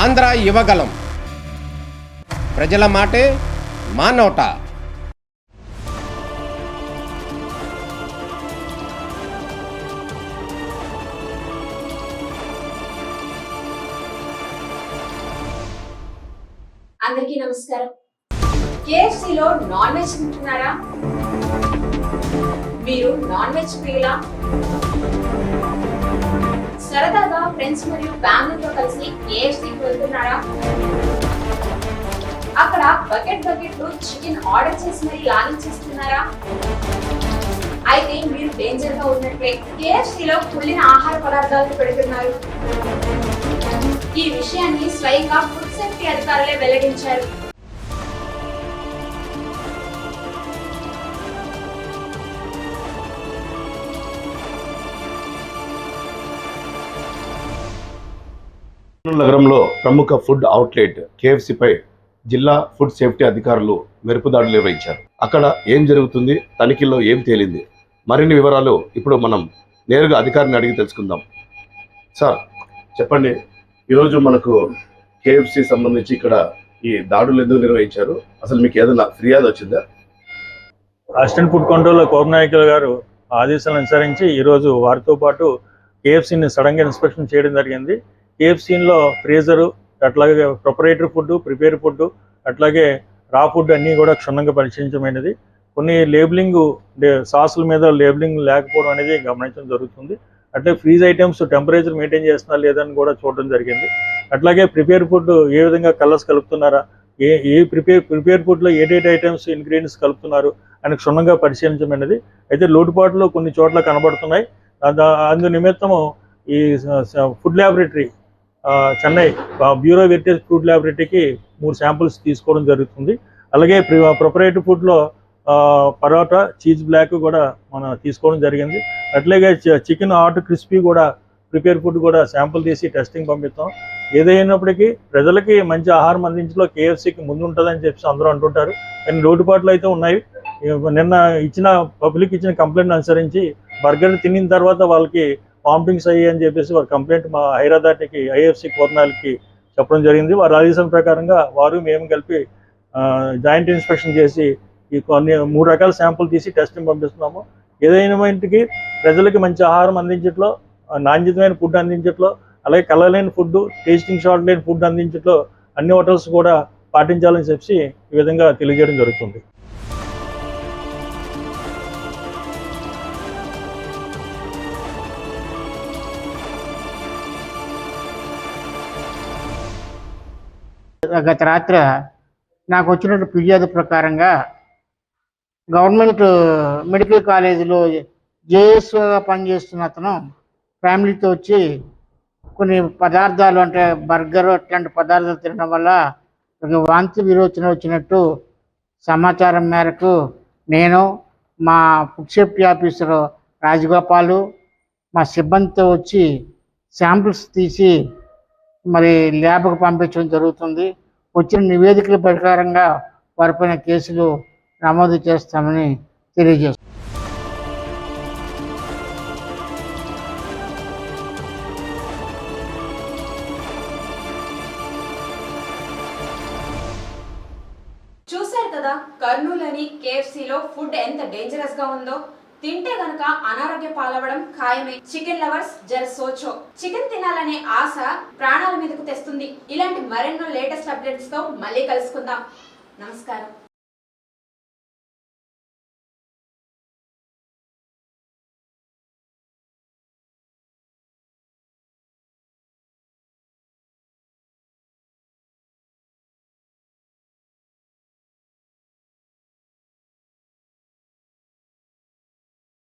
ఆంధ్ర యువగలం. ప్రజల మాటే మా నోట. అందరికీ నమస్కారం. కేఎఫ్సీలో నాన్ వెజ్ తింటున్నారా? మీరు నాన్ వెజ్ ప్రియులా? సరదాగా ఫ్రెండ్స్ మరియు ఫ్యామిలీతో కలిసి కేఎఫ్సీకి వెళ్తున్నారా? అక్కడ బకెట్లు చికెన్ ఆర్డర్ చేసి మరి లాగించేస్తున్నారా? అయితే మీరు డేంజర్ గా ఉన్నట్లే. కేఎఫ్సీలో కుళ్ళిన ఆహార పదార్థాలు పెడుతున్నారు. ఈ విషయాన్ని స్వయంగా ఫుడ్ సేఫ్టీ అధికారులే వెల్లడించారు. నగరంలో ప్రముఖ ఫుడ్ అవుట్లెట్ కేఎఫ్సీపై జిల్లా ఫుడ్ సేఫ్టీ అధికారులు మెరుపుదాడులు నిర్వహించారు. అక్కడ ఏం జరుగుతుంది, తనిఖీల్లో ఏం తేలింది, మరిన్ని వివరాలు ఇప్పుడు మనం నేరుగా అధికారిని అడిగి తెలుసుకుందాం. సార్ చెప్పండి, ఈరోజు మనకు కేఎఫ్సీ సంబంధించి ఇక్కడ ఈ దాడులు ఎందుకు నిర్వహించారు? అసలు మీకు ఏదైనా ఫిర్యాదు వచ్చిందా? అసిస్టెంట్ ఫుడ్ కంట్రోలర్ కోరనాయకులు గారు ఆదేశాలను అనుసరించి ఈరోజు వారితో పాటు కేఎఫ్సీని సడన్గా ఇన్స్పెక్షన్ చేయడం జరిగింది. కేఎఫ్సీలో ఫ్రీజరు, అట్లాగే ప్రొపరేటరీ ఫుడ్, ప్రిపేర్ ఫుడ్, అట్లాగే రా ఫుడ్ అన్నీ కూడా క్షుణ్ణంగా పరిశీలించమైనది. కొన్ని లేబులింగ్ సాసుల మీద లేబులింగ్ లేకపోవడం అనేది గమనించడం జరుగుతుంది. అట్లే ఫ్రీజ్ ఐటమ్స్ టెంపరేచర్ మెయింటైన్ చేస్తున్నా లేదని కూడా చూడడం జరిగింది. అట్లాగే ప్రిపేర్ ఫుడ్ ఏ విధంగా కలర్స్ కలుపుతున్నారా, ప్రిపేర్ ఫుడ్లో ఏటేటి ఐటమ్స్ ఇంగ్రీడియంట్స్ కలుపుతున్నారు అని క్షుణ్ణంగా పరిశీలించమైనది. అయితే లోటుపాట్లు కొన్ని చోట్ల కనబడుతున్నాయి. అందు నిమిత్తము ఈ ఫుడ్ ల్యాబొరేటరీ చెన్నై బ్యూరో వెరిటేజ్ ఫుడ్ ల్యాబొరేటరీకి 3 శాంపుల్స్ తీసుకోవడం జరుగుతుంది. అలాగే ప్రొపరేటరీ ఫుడ్లో పరోటా, చీజ్ బ్లాక్ కూడా మనం తీసుకోవడం జరిగింది. అట్లాగే చికెన్ హాట్ క్రిస్పీ కూడా ప్రిపేర్ ఫుడ్ కూడా శాంపుల్ తీసి టెస్టింగ్ పంపిస్తాం. ఏదైనప్పటికీ ప్రజలకి మంచి ఆహారం అందించలో కేఎఫ్సీకి ముందు ఉంటుందని చెప్పి అందరూ అంటుంటారు, కానీ లోటుపాట్లు అయితే ఉన్నాయి. నిన్న పబ్లిక్ ఇచ్చిన కంప్లైంట్ అనుసరించి బర్గర్ తినిన తర్వాత వాళ్ళకి వామిటింగ్స్ అయ్యాయి అని చెప్పేసి వారి కంప్లైంట్ మా హైదరాబాద్కి ఐఎఫ్సీ కోర్నాలకి చెప్పడం జరిగింది. వారి ఆదేశం ప్రకారంగా వారు మేము కలిపి జాయింట్ ఇన్స్పెక్షన్ చేసి ఈ 3 రకాల శాంపుల్ తీసి టెస్టింగ్ పంపిస్తున్నాము. ఏదైనప్పటికీ ప్రజలకి మంచి ఆహారం అందించట్లో, నాణ్యతమైన ఫుడ్ అందించట్లో, అలాగే కలర్ లేని ఫుడ్, టేస్టింగ్ షాట్ లేని ఫుడ్ అందించట్లో అన్ని హోటల్స్ కూడా పాటించాలని చెప్పి ఈ విధంగా తెలియజేయడం జరుగుతుంది. గత రాత్రి నాకు వచ్చిన ఫిర్యాదు ప్రకారంగా గవర్నమెంట్ మెడికల్ కాలేజీలో జేఎస్ఓగా పనిచేస్తున్న అతను ఫ్యామిలీతో వచ్చి కొన్ని పదార్థాలు అంటే బర్గర్ అట్లాంటి పదార్థాలు తినడం వల్ల వాంతి విరోచన వచ్చినట్టు సమాచారం మేరకు నేను, మా ఫుడ్ సేఫ్టీ ఆఫీసర్ రాజగోపాలు, మా సిబ్బందితో వచ్చి శాంపిల్స్ తీసి మరి ల్యాబ్కు పంపించడం జరుగుతుంది. వచ్చిన నివేదికల ప్రకారంగా వారిపైన కేసులు నమోదు చేస్తామని తెలియజేస్తాం. చూశారు కదా, కర్నూలులోని కేఎఫ్సీలో ఫుడ్ ఎంత డేంజరస్ గా ఉందో. తింటే గనక అనారోగ్య పాలవడం ఖాయమే. చికెన్ లవర్స్ జర సోచో. చికెన్ తినాలనే ఆశ ప్రాణాల మీదకు తెస్తుంది. ఇలాంటి మరెన్నో లేటెస్ట్ అప్డేట్స్ తో మళ్ళీ కలుసుకుందాం. నమస్కారం.